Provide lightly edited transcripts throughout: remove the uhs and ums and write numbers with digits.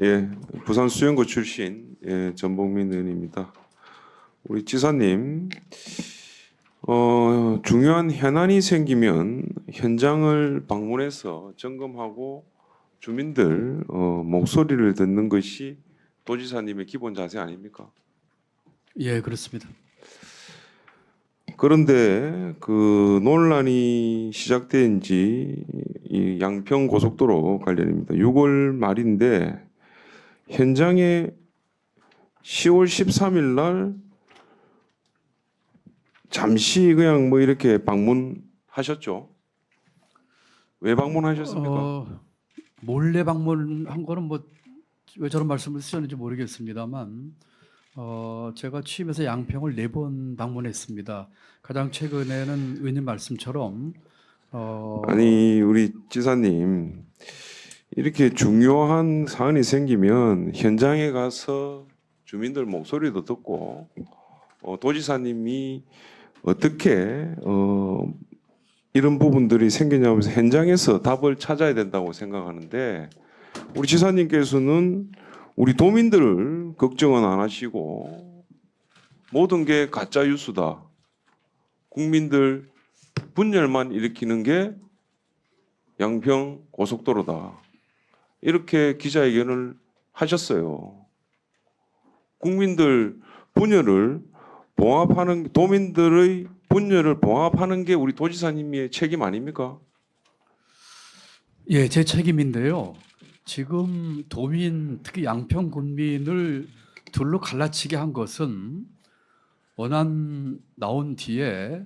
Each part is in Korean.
예, 부산 수영구 출신 전봉민 의원입니다. 우리 지사님, 중요한 현안이 생기면 현장을 방문해서 점검하고 주민들 목소리를 듣는 것이 도지사님의 기본 자세 아닙니까? 예, 그렇습니다. 그런데 그 논란이 시작된 지 이 양평 고속도로 관련입니다. 6월 말인데 현장에 10월 13일 날 잠시 그냥 뭐 이렇게 방문하셨죠? 왜 방문하셨습니까? 몰래 방문한 거는 뭐 왜 저런 말씀을 쓰셨는지 모르겠습니다만 제가 취임해서 양평을 4번 방문했습니다. 가장 최근에는 의원님 말씀처럼 아니 우리 지사님 이렇게 중요한 사안이 생기면 현장에 가서 주민들 목소리도 듣고 도지사님이 어떻게 이런 부분들이 생기냐면서 현장에서 답을 찾아야 된다고 생각하는데 우리 지사님께서는 우리 도민들을 걱정은 안 하시고 모든 게 가짜 뉴스다. 국민들 분열만 일으키는 게 양평 고속도로다. 이렇게 기자회견을 하셨어요. 국민들 분열을 봉합하는 도민들의 분열을 봉합하는 게 우리 도지사님의 책임 아닙니까? 예, 제 책임인데요. 지금 도민, 특히 양평 군민을 둘로 갈라치게 한 것은 원안 나온 뒤에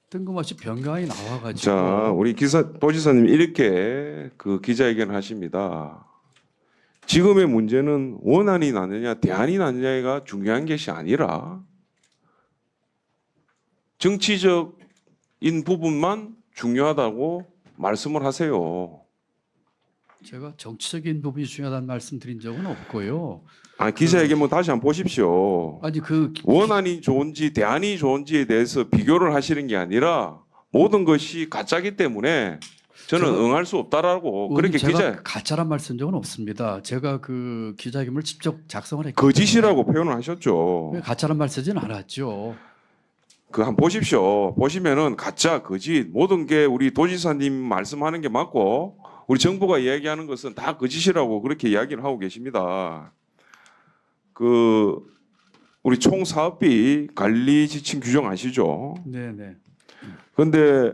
뜬금없이 변경이 나와가지고. 자, 우리 도지사님 이렇게 그 기자회견을 하십니다. 지금의 문제는 원안이 나느냐 대안이 나느냐가 중요한 것이 아니라 정치적인 부분만 중요하다고 말씀을 하세요. 제가 정치적인 부분이 중요하다는 말씀드린 적은 없고요. 기자회견 뭐 다시 한번 보십시오. 아니 원안이 좋은지 대안이 좋은지에 대해서 비교를 하시는 게 아니라 모든 것이 가짜기 때문에 저는 응할 수 없다라고 그렇게 제가 가짜란 말씀 적은 없습니다. 제가 그 기자회견을 직접 작성을 했고 거짓이라고 표현을 하셨죠. 가짜란 말 쓰진 않았죠. 그 한번 보십시오. 보시면은 가짜, 거짓 모든 게 우리 도지사님 말씀하는 게 맞고 우리 정부가 이야기하는 것은 다 거짓이라고 그렇게 이야기를 하고 계십니다. 그 우리 총 사업비 관리 지침 규정 아시죠? 네네. 그런데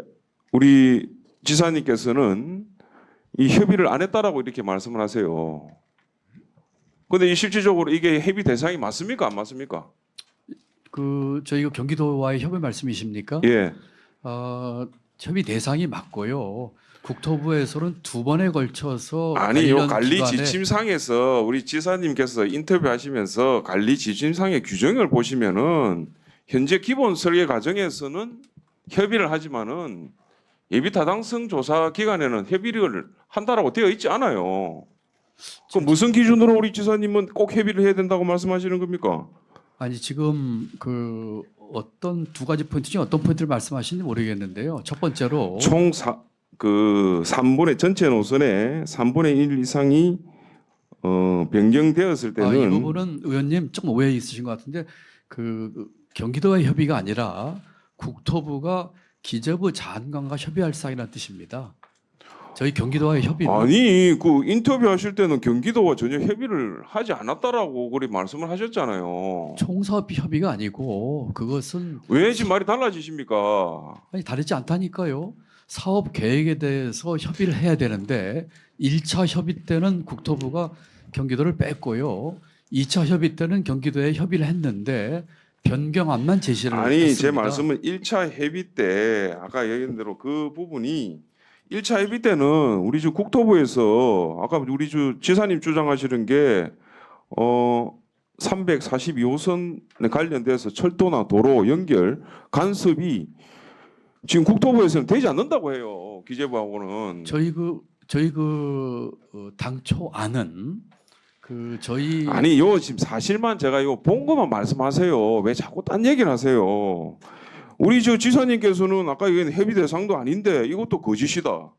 우리 지사님께서는 이 협의를 안 했다라고 이렇게 말씀을 하세요. 그런데 실질적으로 이게 협의 대상이 맞습니까? 안 맞습니까? 저희가 경기도와의 협의 말씀이십니까? 예. 협의 대상이 맞고요. 국토부에서는 2번에 걸쳐서 아니요, 관리 지침상에서 우리 지사님께서 인터뷰하시면서 관리 지침상의 규정을 보시면은 현재 기본 설계 과정에서는 협의를 하지만은 예비 타당성 조사 기간에는 협의를 한다라고 되어 있지 않아요. 그 무슨 기준으로 우리 지사님은 꼭 협의를 해야 된다고 말씀하시는 겁니까? 아니 지금 그 어떤 2가지 포인트 중에 어떤 포인트를 말씀하시는지 모르겠는데요. 첫 번째로 총 3분의 전체 노선의 3분의 1 이상이 변경되었을 때는 이 부분은 의원님 조금 오해 있으신 것 같은데 그 경기도와의 협의가 아니라 국토부가 기재부 장관과 협의할 사항이라는 뜻입니다. 저희 경기도와의 협의는 아니 그 인터뷰 하실 때는 경기도와 전혀 협의를 하지 않았다라고 그리 말씀을 하셨잖아요. 총사업 협의가 아니고 그것은 왜 지금 말이 달라지십니까? 아니 다르지 않다니까요. 사업 계획에 대해서 협의를 해야 되는데 1차 협의 때는 국토부가 경기도를 뺐고요. 2차 협의 때는 경기도에 협의를 했는데 변경안만 제시를 아니 했습니다. 제 말씀은 1차 협의 때 아까 얘기한 대로 그 부분이 1차 협의 때는 우리 주 국토부에서 아까 우리 주 지사님 주장하시는 게 342호선에 관련돼서 철도나 도로 연결 간섭이 지금 국토부에서는 되지 않는다고 해요. 기재부하고는. 저희 당초 안은 저희 아니요 지금 사실만 제가 이거 본 것만 말씀하세요. 왜 자꾸 딴 얘기를 하세요? 우리 저 지사님께서는 아까 얘기한 협의 대상도 아닌데 이것도 거짓이다.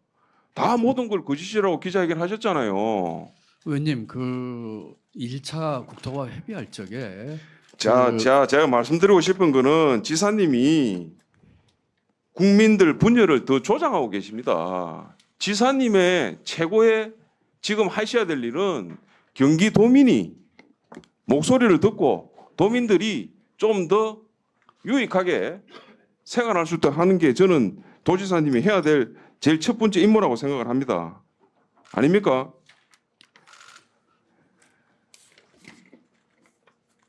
다 모든 걸 거짓이라고 기자회견 하셨잖아요. 의원님 그 1차 국토와 협의할 적에 제가 말씀드리고 싶은 거는 지사님이 국민들 분열을 더 조장하고 계십니다. 지사님의 최고의 지금 하셔야 될 일은 경기도민이 목소리를 듣고 도민들이 좀 더 유익하게 생활할 수 있도록 하는 게 저는 도지사님이 해야 될 제일 첫 번째 임무라고 생각을 합니다. 아닙니까?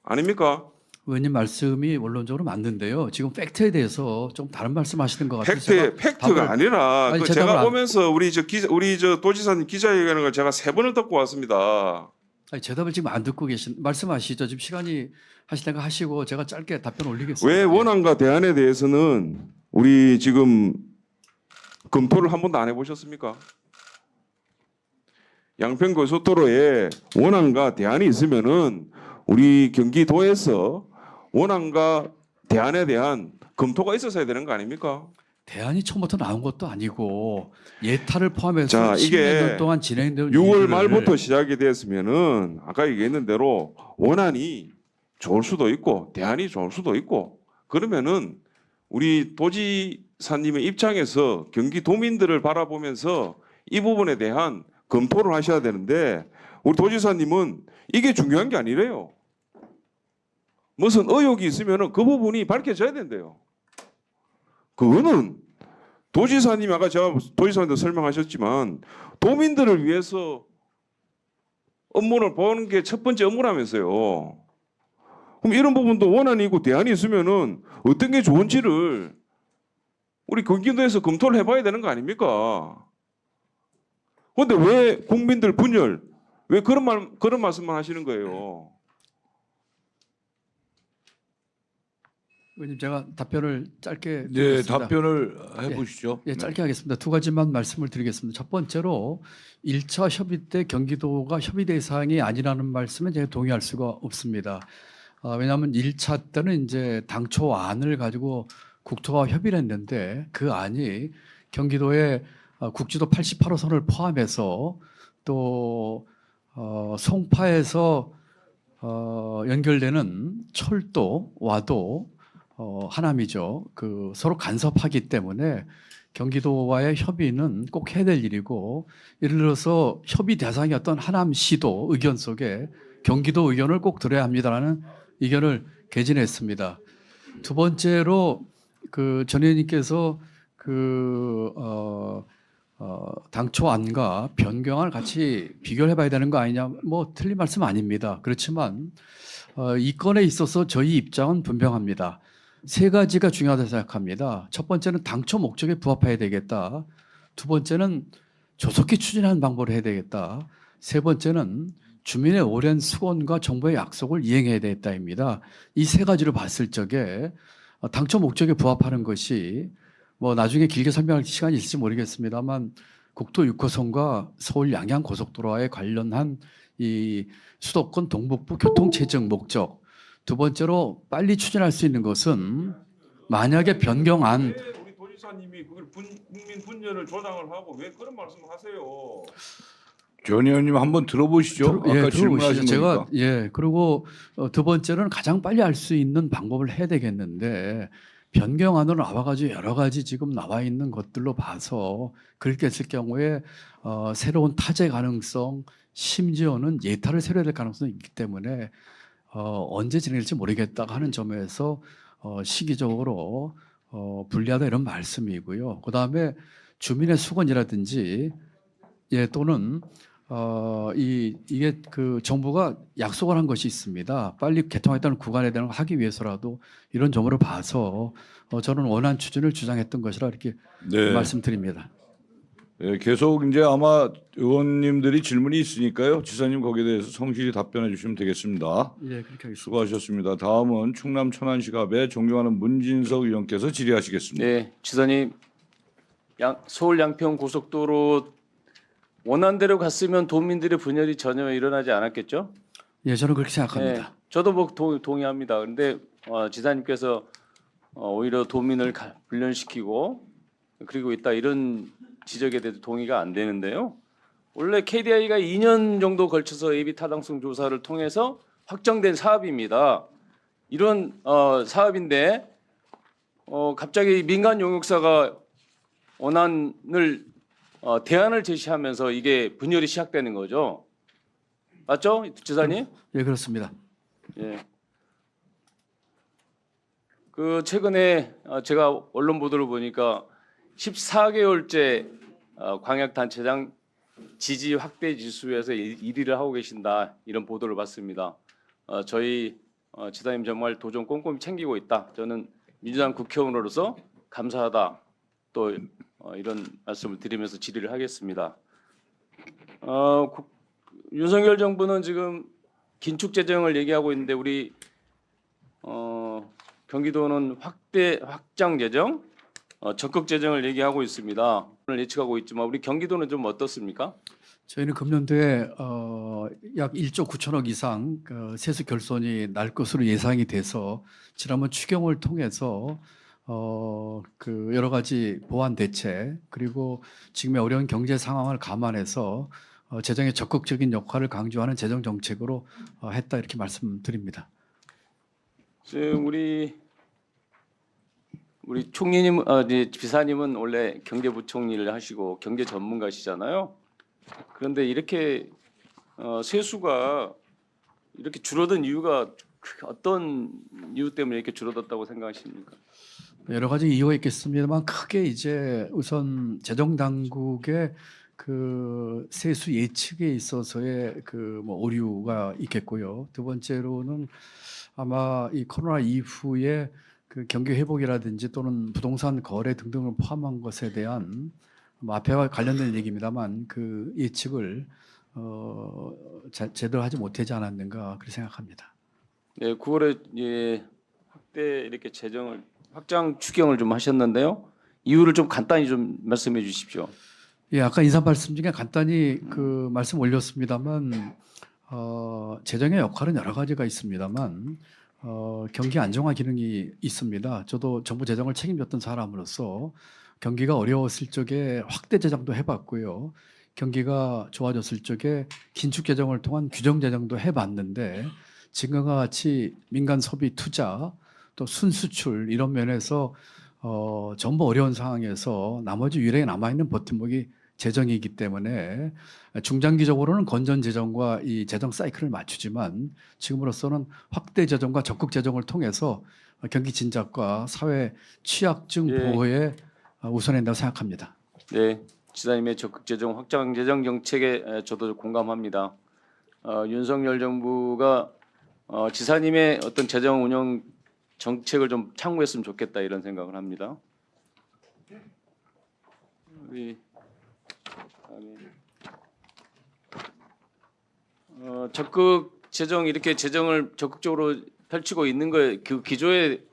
아닙니까? 의원님 말씀이 원론적으로 맞는데요. 지금 팩트에 대해서 좀 다른 말씀하시는 것 같아서 제가 팩트가 답을- 아니라 아니, 그 제 답을 제가 안- 오면서 우리 저 도지사님 기자회견을 걸 제가 3번을 듣고 왔습니다. 아니, 제 답을 지금 안 듣고 계신 말씀하시죠. 지금 시간이 하시다가 하시고 제가 짧게 답변 올리겠습니다. 왜 예. 원안과 대안에 대해서는 우리 지금 검토를 한 번도 안 해보셨습니까? 양평고속도로에 원안과 대안이 있으면은 우리 경기도에서 원안과 대안에 대한 검토가 있었어야 되는 거 아닙니까? 대안이 처음부터 나온 것도 아니고 예타를 포함해서 자, 10년 이게 동안 진행된 6월 일들을 말부터 시작이 됐으면은 아까 얘기했는 대로 원안이 좋을 수도 있고 대안이 좋을 수도 있고 그러면은 우리 도지사님의 입장에서 경기도민들을 바라보면서 이 부분에 대한 검토를 하셔야 되는데 우리 도지사님은 이게 중요한 게 아니래요. 무슨 의혹이 있으면은 그 부분이 밝혀져야 된대요. 그거는 도지사님이 아까 제가 도지사님도 설명하셨지만 도민들을 위해서 업무를 보는 게 첫 번째 업무라면서요. 그럼 이런 부분도 원안이고 대안이 있으면은 어떤 게 좋은지를 우리 경기도에서 검토를 해봐야 되는 거 아닙니까? 그런데 왜 국민들 분열, 왜 그런 말씀만 하시는 거예요? 의원님 제가 답변을 짧게 네, 드리겠습니다. 답변을 해보시죠. 예, 짧게 하겠습니다. 두 가지만 말씀을 드리겠습니다. 첫 번째로 1차 협의 때 경기도가 협의 대상이 아니라는 말씀은 제가 동의할 수가 없습니다. 왜냐하면 1차 때는 이제 당초 안을 가지고 국토가 협의를 했는데 그 안이 경기도의 국지도 88호선을 포함해서 또 송파에서 연결되는 철도, 와도 하남이죠. 그 서로 간섭하기 때문에 경기도와의 협의는 꼭 해야 될 일이고 예를 들어서 협의 대상이었던 하남시도 의견 속에 경기도 의견을 꼭 들어야 합니다라는 의견을 개진했습니다. 두 번째로 그 전 의원님께서 당초 안과 변경안을 같이 비교를 해봐야 되는 거 아니냐 뭐 틀린 말씀 아닙니다. 그렇지만 이 건에 있어서 저희 입장은 분명합니다. 세 가지가 중요하다고 생각합니다. 첫 번째는 당초 목적에 부합해야 되겠다. 두 번째는 조속히 추진하는 방법을 해야 되겠다. 세 번째는 주민의 오랜 수건과 정부의 약속을 이행해야 되겠다입니다. 이 세 가지를 봤을 적에 당초 목적에 부합하는 것이 뭐 나중에 길게 설명할 시간이 있을지 모르겠습니다만 국토 6호선과 서울 양양 고속도로와에 관련한 이 수도권 동북부 교통체증 목적 두 번째로 빨리 추진할 수 있는 것은 만약에 변경안 왜 우리 도지사님이 국민 분열을 조장을 하고 왜 그런 말씀을 하세요? 전 의원님 한번 들어보시죠. 아까 질문하신 제가 거니까. 그리고 두 번째는 가장 빨리 할 수 있는 방법을 해야 되겠는데 변경안으로 나와가지고 여러 가지 지금 나와 있는 것들로 봐서 그렇게 했을 경우에 새로운 타제 가능성 심지어는 예타를 세워야 될 가능성이 있기 때문에 언제 진행될지 모르겠다 하는 점에서 시기적으로 불리하다 이런 말씀이고요. 그다음에 주민의 수건이라든지 또는 이게 그 정부가 약속을 한 것이 있습니다. 빨리 개통했다는 구간에 대한 걸 하기 위해서라도 이런 점으로 봐서 저는 원안 추진을 주장했던 것이라 이렇게 네. 말씀드립니다. 네, 계속 이제 아마 의원님들이 질문이 있으니까요. 지사님 거기에 대해서 성실히 답변해 주시면 되겠습니다. 예, 그렇게 하겠습니다. 수고하셨습니다. 다음은 충남 천안시갑의 존경하는 문진석 의원께서 질의하시겠습니다. 네, 지사님, 서울 양평 고속도로 원안대로 갔으면 도민들의 분열이 전혀 일어나지 않았겠죠? 예, 저는 그렇게 생각합니다. 네, 저도 뭐 동의합니다. 그런데 지사님께서 오히려 도민을 분열시키고 그리고 있다 이런 지적에 대해서 동의가 안 되는데요. 원래 KDI가 2년 정도 걸쳐서 예비 타당성 조사를 통해서 확정된 사업입니다. 이런 사업인데 갑자기 민간 용역사가 원안을 대안을 제시하면서 이게 분열이 시작되는 거죠. 맞죠, 지사님? 예, 그렇습니다. 예. 그 최근에 제가 언론 보도를 보니까 14개월째 광역단체장 지지 확대 지수에서 1위를 하고 계신다 이런 보도를 봤습니다. 저희 지사님 정말 도전 꼼꼼히 챙기고 있다. 저는 민주당 국회의원으로서 감사하다. 또 이런 말씀을 드리면서 질의를 하겠습니다. 윤석열 정부는 지금 긴축 재정을 얘기하고 있는데 우리 경기도는 확장 재정, 적극 재정을 얘기하고 있습니다. 오늘 예측하고 있지만 우리 경기도는 좀 어떻습니까? 저희는 금년도에 약 1조 9천억 이상 세수 결손이 날 것으로 예상이 돼서 지난번 추경을 통해서 그 여러 가지 보완 대책 그리고 지금의 어려운 경제 상황을 감안해서 재정의 적극적인 역할을 강조하는 재정 정책으로 했다 이렇게 말씀드립니다. 지금 우리 총리님, 비사님은 원래 경제부총리를 하시고 경제 전문가시잖아요. 그런데 이렇게 세수가 이렇게 줄어든 이유가 어떤 이유 때문에 이렇게 줄어들었다고 생각하십니까? 여러 가지 이유가 있겠습니다만 크게 이제 우선 재정 당국의 그 세수 예측에 있어서의 그 뭐 오류가 있겠고요. 두 번째로는 아마 이 코로나 이후에 그 경기 회복이라든지 또는 부동산 거래 등등을 포함한 것에 대한 뭐 앞에와 관련된 얘기입니다만 그 예측을 제대로 하지 못하지 않았는가 그렇게 생각합니다. 네, 9월에 확대 이렇게 재정을 확장 추경을 좀 하셨는데요. 이유를 좀 간단히 좀 말씀해 주십시오. 예, 아까 인사 말씀 중에 간단히 그 말씀 올렸습니다만 재정의 역할은 여러 가지가 있습니다만 경기 안정화 기능이 있습니다. 저도 정부 재정을 책임졌던 사람으로서 경기가 어려웠을 적에 확대 재정도 해봤고요. 경기가 좋아졌을 적에 긴축 재정을 통한 규정 재정도 해봤는데 지금과 같이 민간 소비 투자 또 순수출 이런 면에서 전부 어려운 상황에서 나머지 유일하게 남아있는 버팀목이 재정이기 때문에 중장기적으로는 건전 재정과 이 재정 사이클을 맞추지만 지금으로서는 확대 재정과 적극 재정을 통해서 경기 진작과 사회 취약증 예. 보호에 우선해야 된다고 생각합니다. 네, 지사님의 적극 재정 확장 재정 정책에 저도 공감합니다. 윤석열 정부가 지사님의 어떤 재정 운영 정책을 좀 참고했으면 좋겠다 이런 생각을 합니다. 우리 적극 재정 이렇게 재정을 적극적으로 펼치고 있는 거에 그 기조에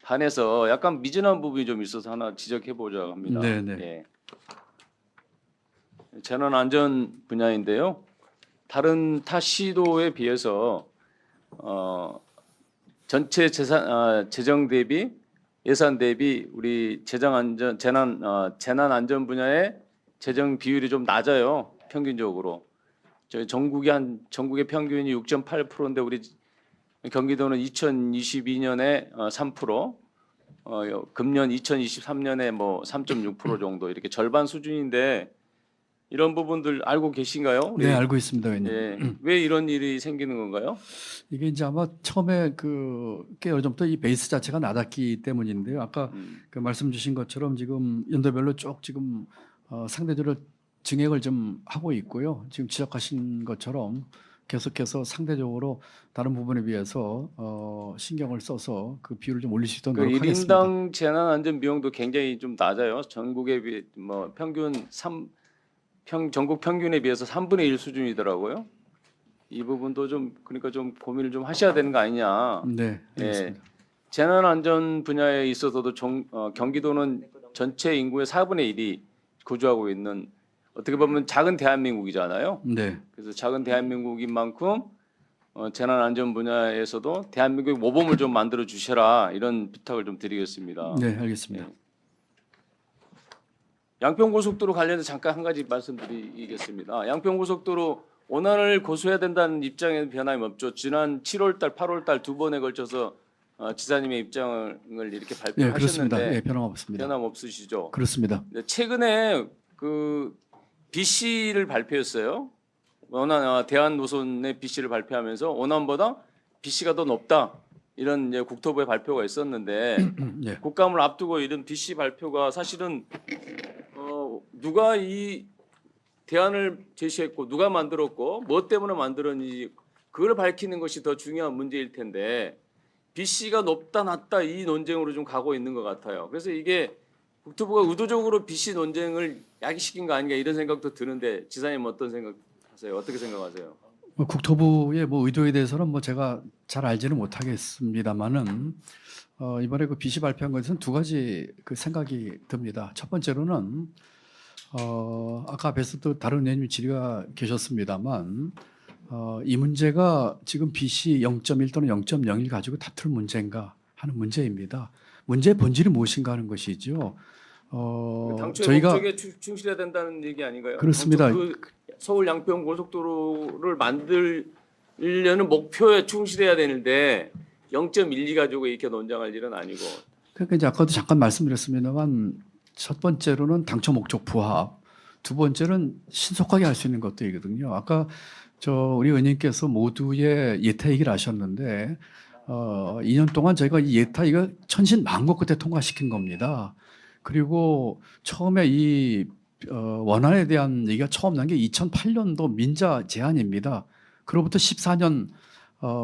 반해서 약간 미진한 부분이 좀 있어서 하나 지적해 보자 합니다. 네네. 예. 재난 안전 분야인데요. 다른 타 시도에 비해서 전체 재정 대비 예산 대비 우리 재난 안전 분야의 재정 비율이 좀 낮아요. 평균적으로. 저희 전국의 평균이 6.8%인데 우리 경기도는 2022년에 3%, 금년 2023년에 뭐 3.6% 정도 이렇게 절반 수준인데 이런 부분들 알고 계신가요? 네, 알고 있습니다, 의원님. 예. 왜 이런 일이 생기는 건가요? 이게 이제 아마 처음에 꽤 어느 정도 이 베이스 자체가 낮았기 때문인데요. 아까 그 말씀 주신 것처럼 지금 연도별로 쭉 지금 상대적으로 증액을 좀 하고 있고요. 지금 지적하신 것처럼 계속해서 상대적으로 다른 부분에 비해서 신경을 써서 그 비율을 좀 올릴 수 있도록 그 노력하겠습니다. 1인당 재난 안전 비용도 굉장히 좀 낮아요. 전국에 비해 뭐 전국 평균에 비해서 3분의 1 수준이더라고요. 이 부분도 좀 그러니까 좀 고민을 좀 하셔야 되는 거 아니냐. 네, 예. 알겠습니다. 재난 안전 분야에 있어서도 경기도는 전체 인구의 4분의 1이 거주하고 있는 어떻게 보면 작은 대한민국이잖아요. 네, 그래서 작은 대한민국인 만큼 재난 안전 분야에서도 대한민국의 모범을 좀 만들어 주셔라 이런 부탁을 좀 드리겠습니다. 네, 알겠습니다. 예. 양평고속도로 관련해서 잠깐 한 가지 말씀드리겠습니다. 양평고속도로 원안을 고수해야 된다는 입장에는 변함이 없죠. 지난 7월달, 8월달 두 번에 걸쳐서 지사님의 입장을 이렇게 예, 그렇습니다. 발표하셨는데 예, 변함없습니다. 변함 없으시죠? 그렇습니다. 최근에 그 BC를 발표했어요. 대한 노선의 BC를 발표하면서 원안보다 BC가 더 높다 이런 이제 국토부의 발표가 있었는데 예. 국감을 앞두고 이런 BC 발표가 사실은 누가 이 대안을 제시했고 누가 만들었고 뭐 때문에 만들었는지 그걸 밝히는 것이 더 중요한 문제일 텐데 BC가 높다 낮다 이 논쟁으로 좀 가고 있는 것 같아요. 그래서 이게 국토부가 의도적으로 BC 논쟁을 야기시킨 거 아닌가 이런 생각도 드는데 지사님 어떤 생각하세요? 어떻게 생각하세요? 국토부의 뭐 의도에 대해서는 뭐 제가 잘 알지는 못하겠습니다만은 이번에 그 BC 발표한 것은 두 가지 그 생각이 듭니다. 첫 번째로는 아까 앞에서도 다른 의원님 질의가 계셨습니다만 이 문제가 지금 BC 0.1 또는 0.01 가지고 다툴 문제인가 하는 문제입니다. 문제의 본질이 무엇인가 하는 것이죠. 당초의 저희가 목적에 충실해야 된다는 얘기 아닌가요? 그렇습니다. 그 서울 양평 고속도로를 만들려는 목표에 충실해야 되는데 0.12 가지고 이렇게 논쟁할 일은 아니고. 그러니까 이제 아까도 잠깐 말씀드렸습니다만 첫 번째로는 당초 목적 부합, 두 번째는 신속하게 할 수 있는 것들이거든요. 아까 우리 의원님께서 모두의 예타 얘기를 하셨는데 2년 동안 저희가 이 예타 이거 천신만고 끝에 통과시킨 겁니다. 그리고 처음에 이 원안에 대한 얘기가 처음 난 게 2008년도 민자 제안입니다. 그로부터 14년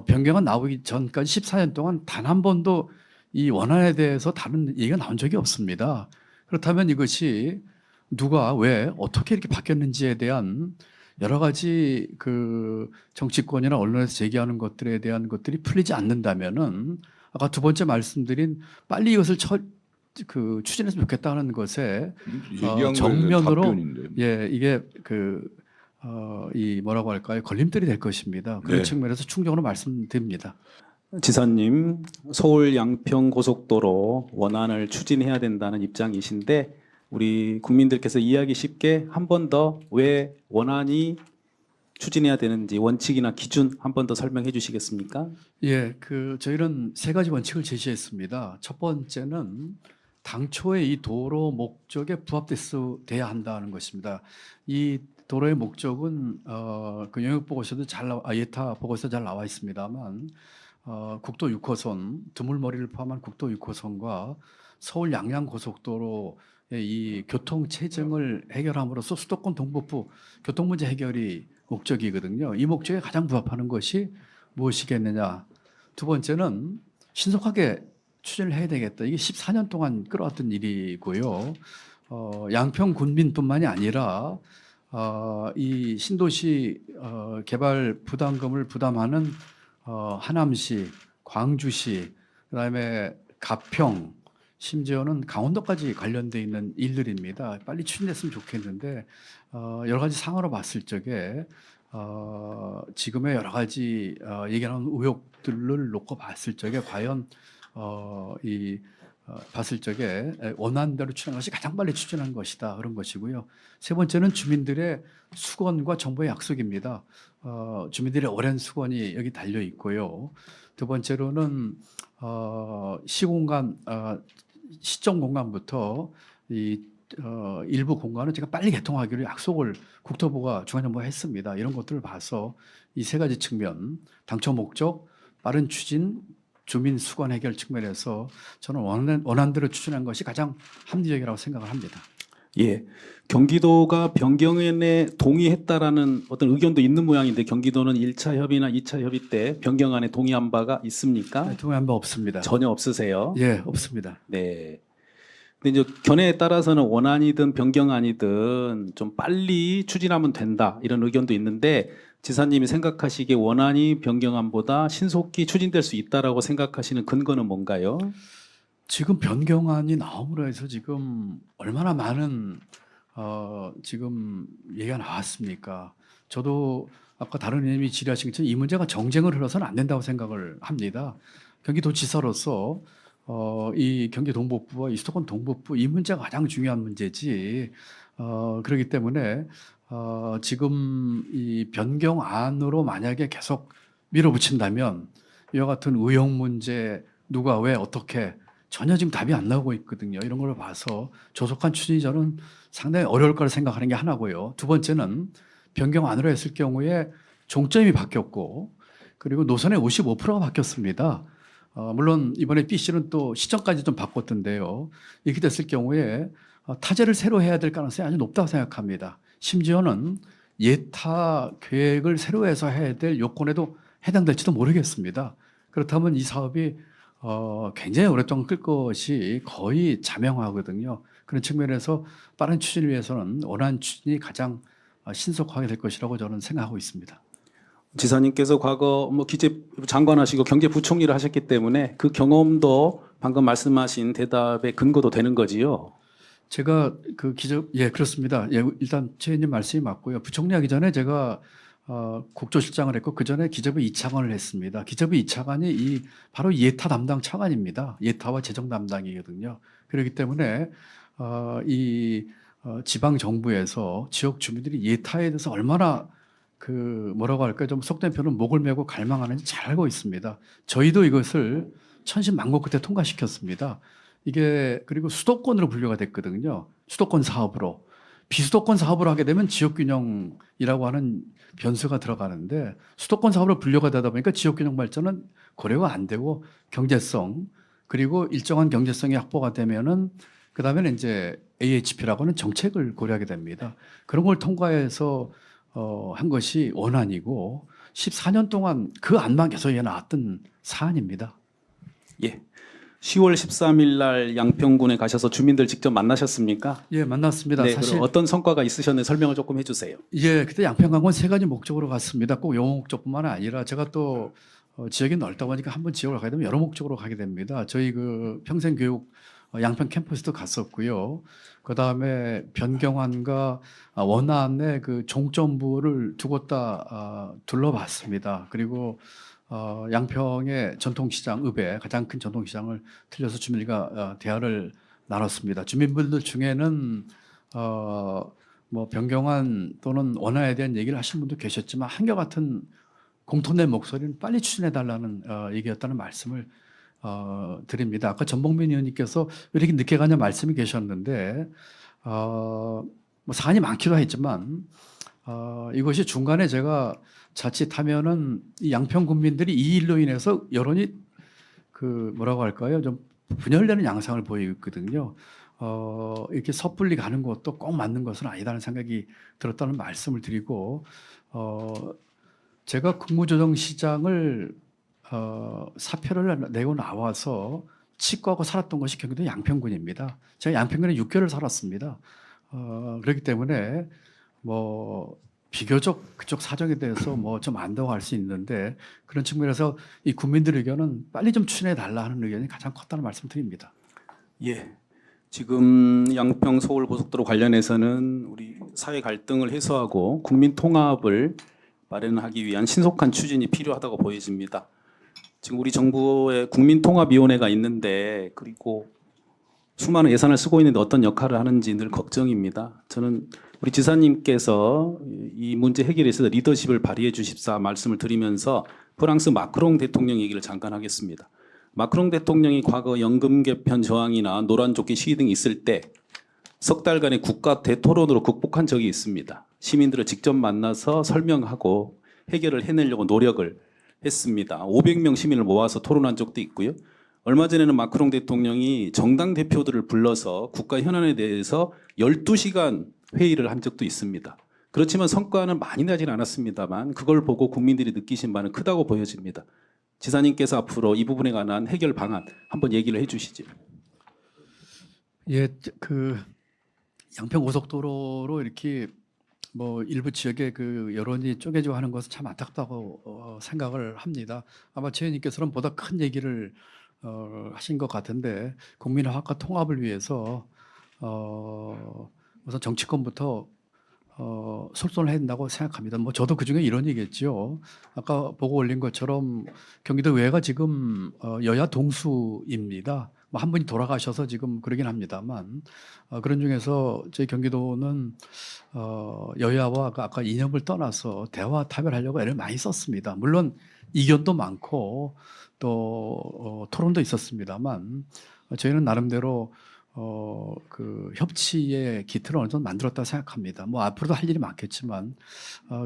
변경안 나오기 전까지 14년 동안 단 한 번도 이 원안에 대해서 다른 얘기가 나온 적이 없습니다. 그렇다면 이것이 누가 왜 어떻게 이렇게 바뀌었는지에 대한 여러 가지 그 정치권이나 언론에서 제기하는 것들에 대한 것들이 풀리지 않는다면은 아까 두 번째 말씀드린 빨리 이것을 추진했으면 좋겠다는 것에 얘기한 정면으로 답변인데. 예 이게 이 뭐라고 할까요 걸림돌이 될 것입니다. 그런 네. 측면에서 충정으로 말씀드립니다. 지사님, 서울 양평 고속도로 원안을 추진해야 된다는 입장이신데 우리 국민들께서 이해하기 쉽게 한 번 더 왜 원안이 추진해야 되는지 원칙이나 기준 한 번 더 설명해 주시겠습니까? 예, 저희는 세 가지 원칙을 제시했습니다. 첫 번째는 당초에 이 도로 목적에 부합돼야 한다는 것입니다. 이 도로의 목적은 그 영역 보고서도 예타 보고서 잘 나와 있습니다만 국도 6호선 드물머리를 포함한 국도 6호선과 서울 양양 고속도로의 이 교통 체증을 해결함으로써 수도권 동북부 교통 문제 해결이 목적이거든요. 이 목적에 가장 부합하는 것이 무엇이겠느냐. 두 번째는 신속하게 추진을 해야 되겠다. 이게 14년 동안 끌어왔던 일이고요. 양평 군민뿐만이 아니라 이 신도시 개발 부담금을 부담하는 하남시, 광주시, 그다음에 가평, 심지어는 강원도까지 관련돼 있는 일들입니다. 빨리 추진됐으면 좋겠는데 여러 가지 상황으로 봤을 적에 지금의 여러 가지 얘기하는 의혹들을 놓고 봤을 적에 과연 봤을 적에 원안대로 추진한 것이 가장 빨리 추진한 것이다 그런 것이고요. 세 번째는 주민들의 수건과 정부의 약속입니다. 주민들의 오랜 수건이 여기 달려 있고요. 두 번째로는 시정 공간부터 일부 공간은 제가 빨리 개통하기로 약속을 국토부가 중앙정부가 했습니다. 이런 것들을 봐서 이 세 가지 측면, 당초 목적, 빠른 추진, 주민 수건 해결 측면에서 저는 원안대로 추진한 것이 가장 합리적이라고 생각을 합니다. 예, 경기도가 변경안에 동의했다라는 어떤 의견도 있는 모양인데 경기도는 1차 협의나 2차 협의 때 변경안에 동의한 바가 있습니까? 동의한 바 없습니다. 전혀 없으세요? 예, 없습니다. 네. 근데 이제 견해에 따라서는 원안이든 변경안이든 좀 빨리 추진하면 된다 이런 의견도 있는데 지사님이 생각하시기에 원안이 변경안보다 신속히 추진될 수 있다라고 생각하시는 근거는 뭔가요? 지금 변경안이 나옴으로 해서 지금 얼마나 많은 지금 얘기가 나왔습니까? 저도 아까 다른 의원님이 질의하신 것처럼 이 문제가 정쟁을 흘러서는 안 된다고 생각을 합니다. 경기도지사로서 이 경기 동북부와 이 수도권 동북부 이 문제가 가장 중요한 문제지. 그렇기 때문에 지금 이 변경안으로 만약에 계속 밀어붙인다면 이와 같은 의혹 문제 누가 왜 어떻게 전혀 지금 답이 안 나오고 있거든요. 이런 걸 봐서 조속한 추진이 저는 상당히 어려울 거라 생각하는 게 하나고요. 두 번째는 변경안으로 했을 경우에 종점이 바뀌었고 그리고 노선의 55%가 바뀌었습니다. 물론 이번에 B씨는 또 시점까지 좀 바꿨던데요. 이렇게 됐을 경우에 타제를 새로 해야 될 가능성이 아주 높다고 생각합니다. 심지어는 예타 계획을 새로 해서 해야 될 요건에도 해당될지도 모르겠습니다. 그렇다면 이 사업이 굉장히 오랫동안 끌 것이 거의 자명하거든요. 그런 측면에서 빠른 추진을 위해서는 원활한 추진이 가장 신속하게 될 것이라고 저는 생각하고 있습니다. 지사님께서 과거 뭐 기재부 장관하시고 경제부총리를 하셨기 때문에 그 경험도 방금 말씀하신 대답의 근거도 되는 거지요. 제가 예, 그렇습니다. 예, 일단 최 의원님 말씀이 맞고요. 부총리 하기 전에 제가 국조실장을 했고 그 전에 기재부 2차관을 했습니다. 기재부 2차관이 바로 예타 담당 차관입니다. 예타와 재정 담당이거든요. 그렇기 때문에 지방 정부에서 지역 주민들이 예타에 대해서 얼마나 뭐라고 할까요? 좀 속된 표현은 목을 메고 갈망하는지 잘 알고 있습니다. 저희도 이것을 천신만고 끝에 통과시켰습니다. 이게 그리고 수도권으로 분류가 됐거든요. 수도권 사업으로. 비수도권 사업으로 하게 되면 지역균형이라고 하는 변수가 들어가는데 수도권 사업으로 분류가 되다 보니까 지역균형 발전은 고려가 안 되고 경제성 그리고 일정한 경제성이 확보가 되면은 그다음에는 이제 AHP라고 하는 정책을 고려하게 됩니다. 그런 걸 통과해서 한 것이 원안이고 14년 동안 그 안만 계속 해나왔던 사안입니다. 예. 10월 13일 날 양평군에 가셔서 주민들 직접 만나셨습니까? 예, 만났습니다. 네, 사실 어떤 성과가 있으셨는지 설명을 조금 해주세요. 예, 그때 양평강원 세 가지 목적으로 갔습니다. 꼭 요 목적뿐만 아니라 제가 또 지역이 넓다 보니까 한번 지역을 가게 되면 여러 목적으로 가게 됩니다. 저희 평생교육 양평 캠퍼스도 갔었고요. 그 다음에 변경안과 원안의 종점부를 두 곳 다 둘러봤습니다. 그리고 양평의 전통시장 읍에 가장 큰 전통시장을 들려서 주민들과 대화를 나눴습니다. 주민분들 중에는 뭐 변경안 또는 원안에 대한 얘기를 하신 분도 계셨지만 한결같은 공통된 목소리는 빨리 추진해달라는 얘기였다는 말씀을 드립니다. 아까 전봉민 의원님께서 왜 이렇게 늦게 가냐 말씀이 계셨는데 뭐 사안이 많기도 했지만 이것이 중간에 제가 자칫하면은 이 양평 국민들이 이 일로 인해서 여론이 뭐라고 할까요? 좀 분열되는 양상을 보이거든요. 이렇게 섣불리 가는 것도 꼭 맞는 것은 아니다는 생각이 들었다는 말씀을 드리고 제가 국무조정시장을 사표를 내고 나와서 치과하고 살았던 것이 경기도 양평군입니다. 제가 양평군에 6개월을 살았습니다. 그렇기 때문에 뭐 비교적 그쪽 사정에 대해서 뭐 좀 안다고 할 수 있는데 그런 측면에서 이 국민들 의견은 빨리 좀 추진해 달라 하는 의견이 가장 컸다는 말씀드립니다. 예. 지금 양평 서울 고속도로 관련해서는 우리 사회 갈등을 해소하고 국민 통합을 마련하기 위한 신속한 추진이 필요하다고 보여집니다. 지금 우리 정부의 국민통합위원회가 있는데 그리고 수많은 예산을 쓰고 있는데 어떤 역할을 하는지 늘 걱정입니다. 저는 우리 지사님께서 이 문제 해결에 있어서 리더십을 발휘해 주십사 말씀을 드리면서 프랑스 마크롱 대통령 얘기를 잠깐 하겠습니다. 마크롱 대통령이 과거 연금 개편 저항이나 노란조끼 시위 등이 있을 때 석 달간의 국가 대토론으로 극복한 적이 있습니다. 시민들을 직접 만나서 설명하고 해결을 해내려고 노력을 했습니다. 500명 시민을 모아서 토론한 적도 있고요. 얼마 전에는 마크롱 대통령이 정당 대표들을 불러서 국가 현안에 대해서 12시간 회의를 한 적도 있습니다. 그렇지만 성과는 많이 나진 않았습니다만 그걸 보고 국민들이 느끼신 바는 크다고 보여집니다. 지사님께서 앞으로 이 부분에 관한 해결 방안 한번 얘기를 해주시죠. 예, 양평 고속도로로 이렇게 뭐 일부 지역의 여론이 쪼개지고 하는 것은 참 안타깝다고 생각을 합니다. 아마 최 의원님께서는 보다 큰 얘기를 하신 것 같은데 국민의 화합과 통합을 위해서 우선 정치권부터 솔선을 해야 된다고 생각합니다. 뭐 저도 그 중에 일원이겠죠. 아까 보고 올린 것처럼 경기도 외가 지금 여야 동수입니다. 뭐 한 분이 돌아가셔서 지금 그러긴 합니다만 그런 중에서 저희 경기도는 여야와 아까 이념을 떠나서 대화 타결하려고 애를 많이 썼습니다. 물론 이견도 많고 또 토론도 있었습니다만 저희는 나름대로 그 협치의 기틀을 어느 정도 만들었다 생각합니다. 뭐 앞으로도 할 일이 많겠지만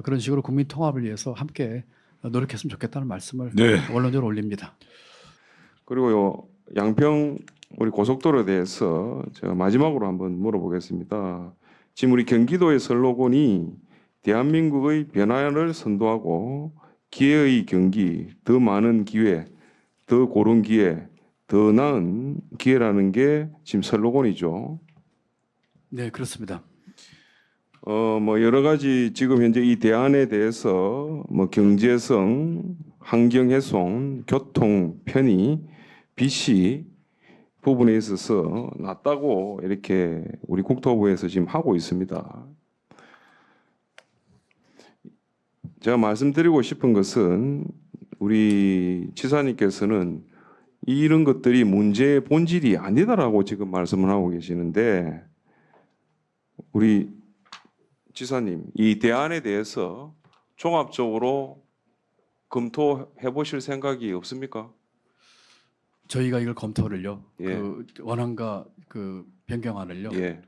그런 식으로 국민 통합을 위해서 함께 노력했으면 좋겠다는 말씀을 네. 원론적으로 올립니다. 그리고 양평 우리 고속도로에 대해서 제가 마지막으로 한번 물어보겠습니다. 지금 우리 경기도의 슬로건이 대한민국의 변화를 선도하고 기회의 경기, 더 많은 기회, 더 고른 기회, 더 나은 기회라는 게 지금 슬로건이죠. 네, 그렇습니다. 뭐 여러 가지 지금 현재 이 대안에 대해서 뭐 경제성, 환경 훼손, 교통 편의, 비시 부분에 있어서 낮다고 이렇게 우리 국토부에서 지금 하고 있습니다. 제가 말씀드리고 싶은 것은 우리 지사님께서는 이런 것들이 문제의 본질이 아니다라고 지금 말씀을 하고 계시는데 우리 지사님 이 대안에 대해서 종합적으로 검토해 보실 생각이 없습니까? 저희가 이걸 검토를요. 예. 그 원안과 그 변경안을요. 예.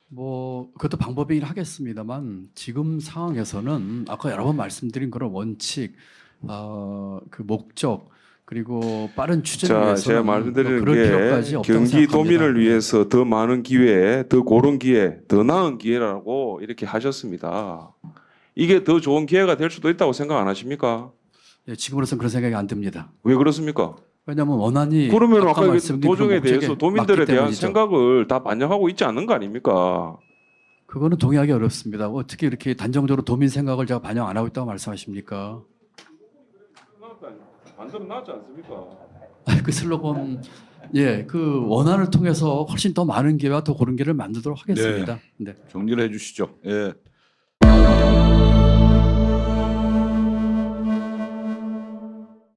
뭐 그것도 방법이긴 하겠습니다만 지금 상황에서는 아까 여러 번 말씀드린 그런 원칙, 그 목적 그리고 빠른 추진을 자, 위해서는 제가 말씀드리는 그럴 필요까지 게 없다고 경기도민을 생각합니다. 위해서 더 많은 기회, 더 고른 기회, 더 나은 기회라고 이렇게 하셨습니다. 이게 더 좋은 기회가 될 수도 있다고 생각 안 하십니까? 예, 지금으로서는 그런 생각이 안 듭니다. 왜 그렇습니까? 왜냐하면 원안이 그러면 아까 말씀드린 그 도정에 목적에 대해서 도민들에 맞기 대한 때문이죠. 생각을 다 반영하고 있지 않는 거 아닙니까? 그거는 동의하기 어렵습니다. 어떻게 이렇게 단정적으로 도민 생각을 제가 반영 안 하고 있다고 말씀하십니까? 반대로 나지 않습니까? 그 슬로건 그 원안을 통해서 훨씬 더 많은 기회와 더 고른 기회를 만들도록 하겠습니다. 네. 정리를 해주시죠. 예.